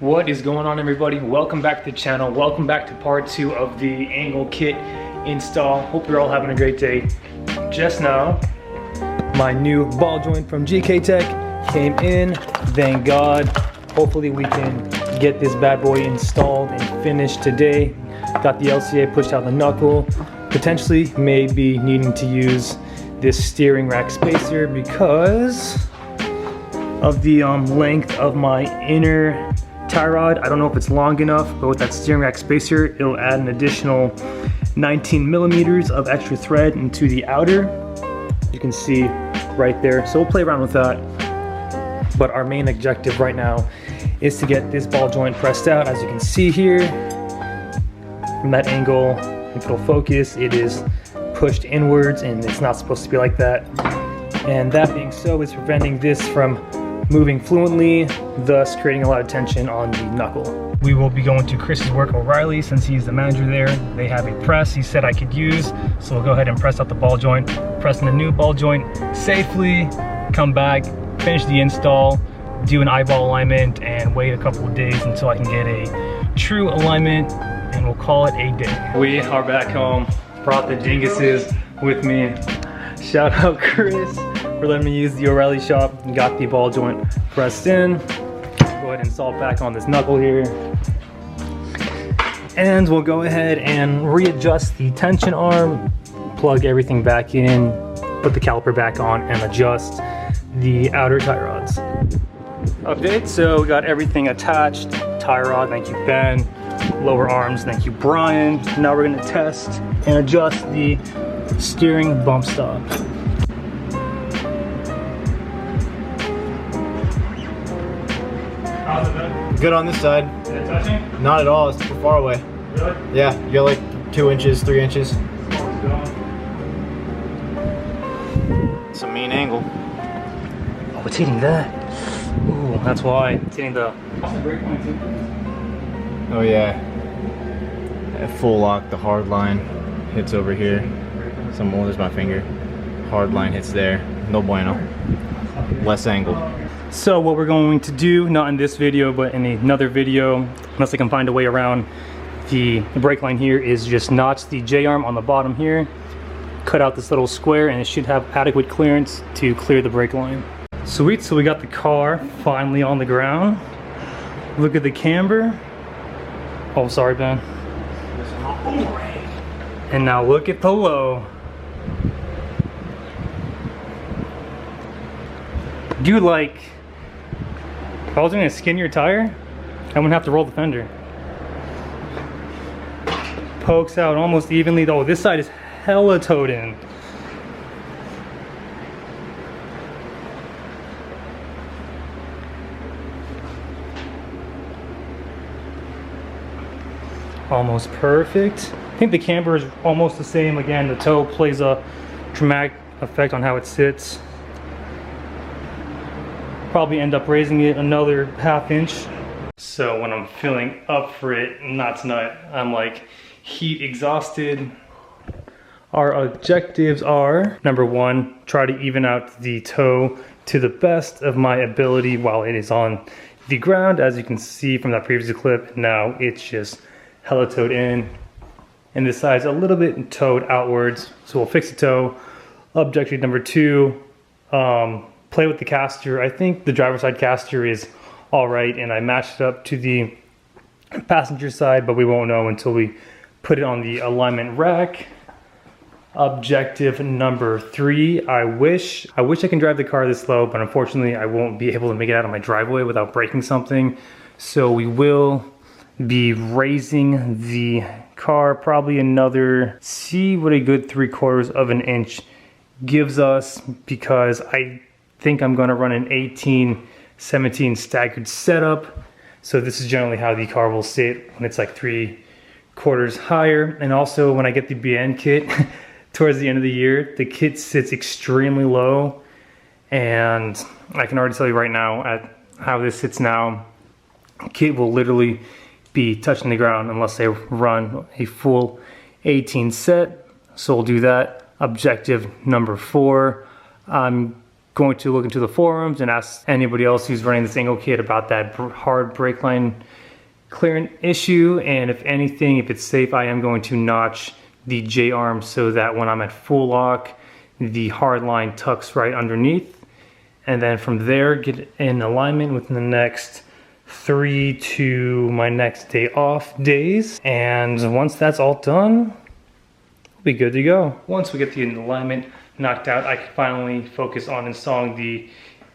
What is going on, everybody? Welcome back to the channel. Welcome back to part 2 of the angle kit install. Hope you're all having a great day. Just now, my new ball joint from Gktech came in. Thank God. Hopefully we can get this bad boy installed and finished today. Got the LCA pushed out the knuckle. Potentially maybe needing to use this steering rack spacer because of the length of my inner tie rod. I don't know if it's long enough, but with that steering rack spacer, it'll add an additional 19 millimeters of extra thread into the outer. You can see right there. So we'll play around with that. But our main objective right now is to get this ball joint pressed out. As you can see here, from that angle, if it'll focus, it is pushed inwards and it's not supposed to be like that. And that being so, is preventing this from moving fluently, thus creating a lot of tension on the knuckle. We will be going to Chris's work, O'Reilly, since he's the manager there. They have a press he said I could use, so we'll go ahead and press out the ball joint, pressing the new ball joint safely, come back, finish the install, do an eyeball alignment, and wait a couple of days until I can get a true alignment, and we'll call it a day. We are back home. Brought the Dinguses with me. Shout out Chris for letting me use the O'Reilly shop and got the ball joint pressed in. Go ahead and install it back on this knuckle here. And we'll go ahead and readjust the tension arm, plug everything back in, put the caliper back on, and adjust the outer tie rods. Update, so we got everything attached. Tie rod, thank you Ben. Lower arms, thank you Brian. Now we're gonna test and adjust the steering bump stop. How's it been? Good on this side. Is it touching? Not at all, it's too far away. Really? Yeah, you got like 2 inches, 3 inches. It's a mean angle. Oh, it's hitting that. Ooh, that's why. It's hitting the brake line too. Oh yeah. At full lock, the hard line hits over here. There's my finger. Hard line hits there. No bueno. Less angle. So what we're going to do, not in this video, but in another video, unless I can find a way around the brake line here, is just notch the J-arm on the bottom here, cut out this little square, and it should have adequate clearance to clear the brake line. Sweet, so we got the car finally on the ground. Look at the camber. Oh, sorry, Ben. And now look at the low. Dude, like, if I was gonna skin your tire, I wouldn't have to roll the fender. Pokes out almost evenly, though. This side is hella towed in. Almost perfect. I think the camber is almost the same. Again, the toe plays a dramatic effect on how it sits. Probably end up raising it another ½ inch. So when I'm feeling up for it, not tonight, I'm like heat exhausted. Our objectives are, number 1, try to even out the toe to the best of my ability while it is on the ground. As you can see from that previous clip, now it's just hella towed in, and this side's a little bit towed outwards, so we'll fix the toe. Objective number 2, play with the caster. I think the driver's side caster is all right, and I matched it up to the passenger side, but we won't know until we put it on the alignment rack. Objective number 3, I wish I can drive the car this slow, but unfortunately I won't be able to make it out of my driveway without breaking something, so we will be raising the car probably another, see what a good 3/4 of an inch gives us, because I think I'm going to run an 18-17 staggered setup. So this is generally how the car will sit when it's like 3/4 higher. And also when I get the BN kit towards the end of the year, the kit sits extremely low, and I can already tell you right now at how this sits now, kit will literally be touching the ground unless they run a full 18 set. So we'll do that. Objective number 4, I'm going to look into the forums and ask anybody else who's running this angle kit about that hard brake line clearance issue, and if anything, if it's safe, I am going to notch the J-arm so that when I'm at full lock, the hard line tucks right underneath, and then from there get in alignment within the next 3 to my next day off days. And once that's all done, we'll be good to go. Once we get the alignment knocked out, I can finally focus on installing the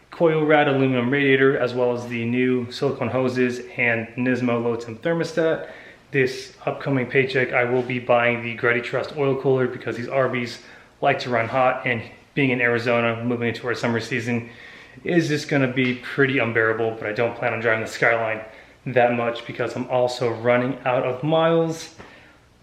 coil rad aluminum radiator, as well as the new silicone hoses and Nismo low temp thermostat. This upcoming paycheck, I will be buying the Gretty Trust oil cooler because these RVs like to run hot, and being in Arizona, moving into our summer season, is just gonna be pretty unbearable. But I don't plan on driving the Skyline that much because I'm also running out of miles.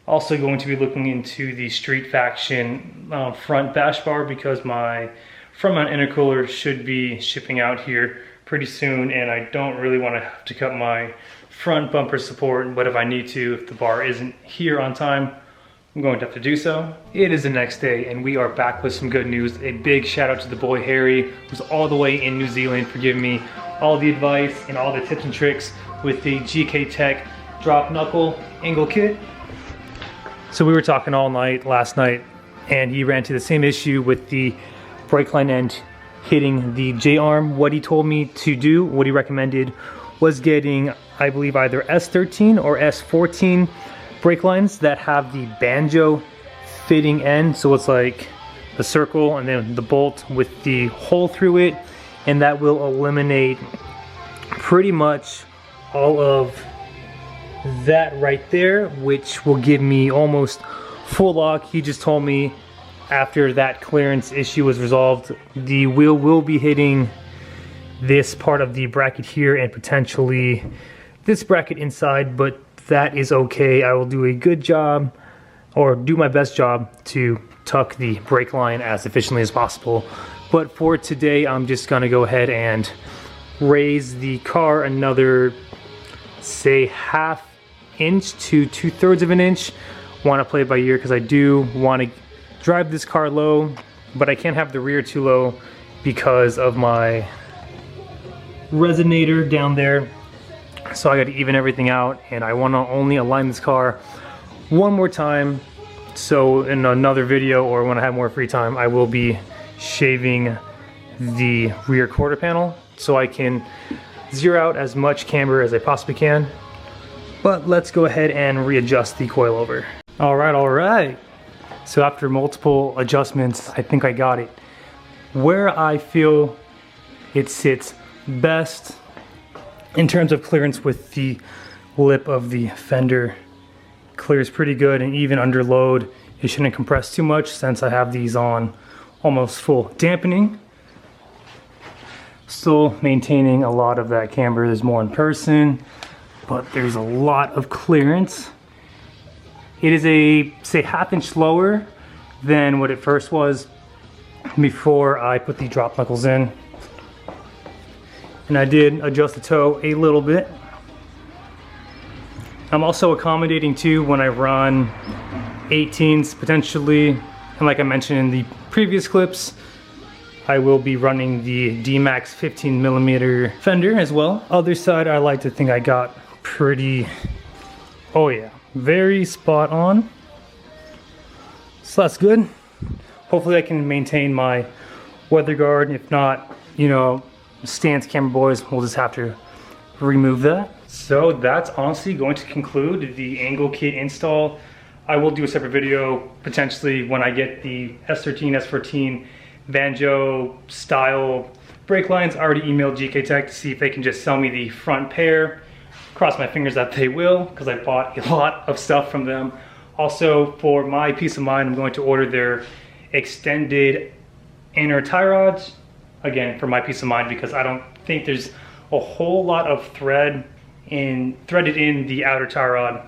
Also going to be looking into the Street Faction front bash bar because my front mount intercooler should be shipping out here pretty soon, and I don't really want to have to cut my front bumper support, but if I need to, if the bar isn't here on time, I'm going to have to do so. It is the next day and we are back with some good news. A big shout out to the boy Harry, who's all the way in New Zealand, for giving me all the advice and all the tips and tricks with the Gktech drop knuckle angle kit. So we were talking all night last night, and he ran into the same issue with the brake line end hitting the J-arm. What he told me to do, what he recommended, was getting, I believe, either S13 or S14 brake lines that have the banjo fitting end. So it's like a circle and then the bolt with the hole through it, and that will eliminate pretty much all of that right there, which will give me almost full lock. He just told me after that clearance issue was resolved, the wheel will be hitting this part of the bracket here and potentially this bracket inside, but that is okay. I will do a good job, or do my best job, to tuck the brake line as efficiently as possible. But for today, I'm just gonna go ahead and raise the car another, say, 1/2 inch to 2/3 of an inch. Want to play it by ear because I do want to drive this car low, but I can't have the rear too low because of my resonator down there. So I got to even everything out, and I want to only align this car one more time. So in another video, or when I have more free time, I will be shaving the rear quarter panel so I can zero out as much camber as I possibly can. But let's go ahead and readjust the coilover. All right. So after multiple adjustments, I think I got it where I feel it sits best in terms of clearance. With the lip of the fender clears pretty good, and even under load, it shouldn't compress too much since I have these on almost full dampening. Still maintaining a lot of that camber. There's more in person, but there's a lot of clearance. It is a, say, 1/2 inch lower than what it first was before I put the drop knuckles in. And I did adjust the toe a little bit. I'm also accommodating too when I run 18s potentially, and like I mentioned in the previous clips, I will be running the D-Max 15mm fender as well. Other side, I like to think I got pretty, oh yeah, very spot on. So that's good. Hopefully I can maintain my weather guard. If not, you know, stance camera boys, we'll just have to remove that. So that's honestly going to conclude the angle kit install. I will do a separate video potentially when I get the S13, S14 banjo style brake lines. I already emailed Gktech to see if they can just sell me the front pair. Cross my fingers that they will, because I bought a lot of stuff from them. Also, for my peace of mind, I'm going to order their extended inner tie rods. Again, for my peace of mind, because I don't think there's a whole lot of threaded in the outer tie rod,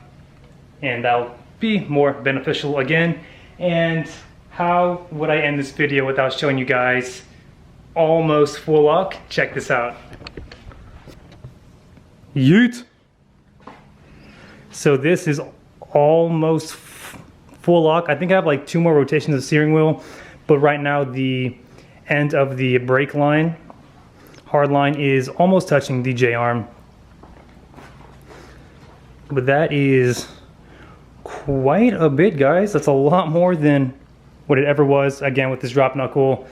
and that'll be more beneficial again. And how would I end this video without showing you guys almost full lock? Check this out. Yeet! So this is almost full lock. I think I have like 2 more rotations of the steering wheel, but right now the end of the brake line. Hard line is almost touching the J-arm. But that is quite a bit, guys. That's a lot more than what it ever was. Again, with this drop knuckle,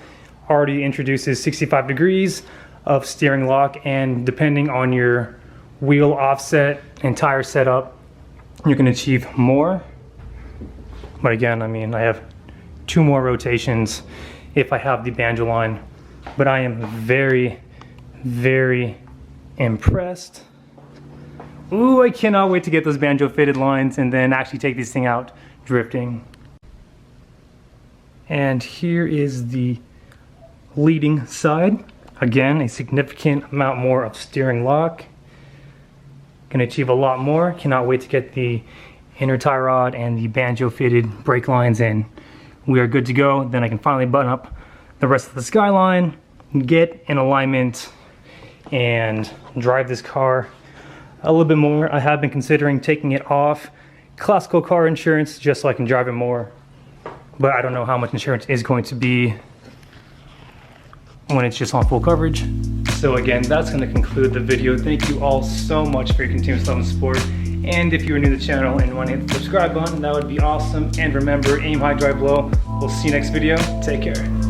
already introduces 65 degrees of steering lock, and depending on your wheel offset and tire setup, you can achieve more. But again, I mean, I have 2 more rotations if I have the banjo line. But I am very, very impressed. Ooh, I cannot wait to get those banjo fitted lines and then actually take this thing out drifting. And here is the leading side. Again, a significant amount more of steering lock. Can achieve a lot more. Cannot wait to get the inner tie rod and the banjo fitted brake lines in. We are good to go. Then I can finally button up the rest of the skyline, get in alignment, and drive this car a little bit more. I have been considering taking it off classical car insurance just so I can drive it more, but I don't know how much insurance is going to be when it's just on full coverage. So again, that's going to conclude the video. Thank you all so much for your continuous love and support. And if you're new to the channel and want to hit the subscribe button, that would be awesome. And remember, aim high, drive low. We'll see you next video. Take care.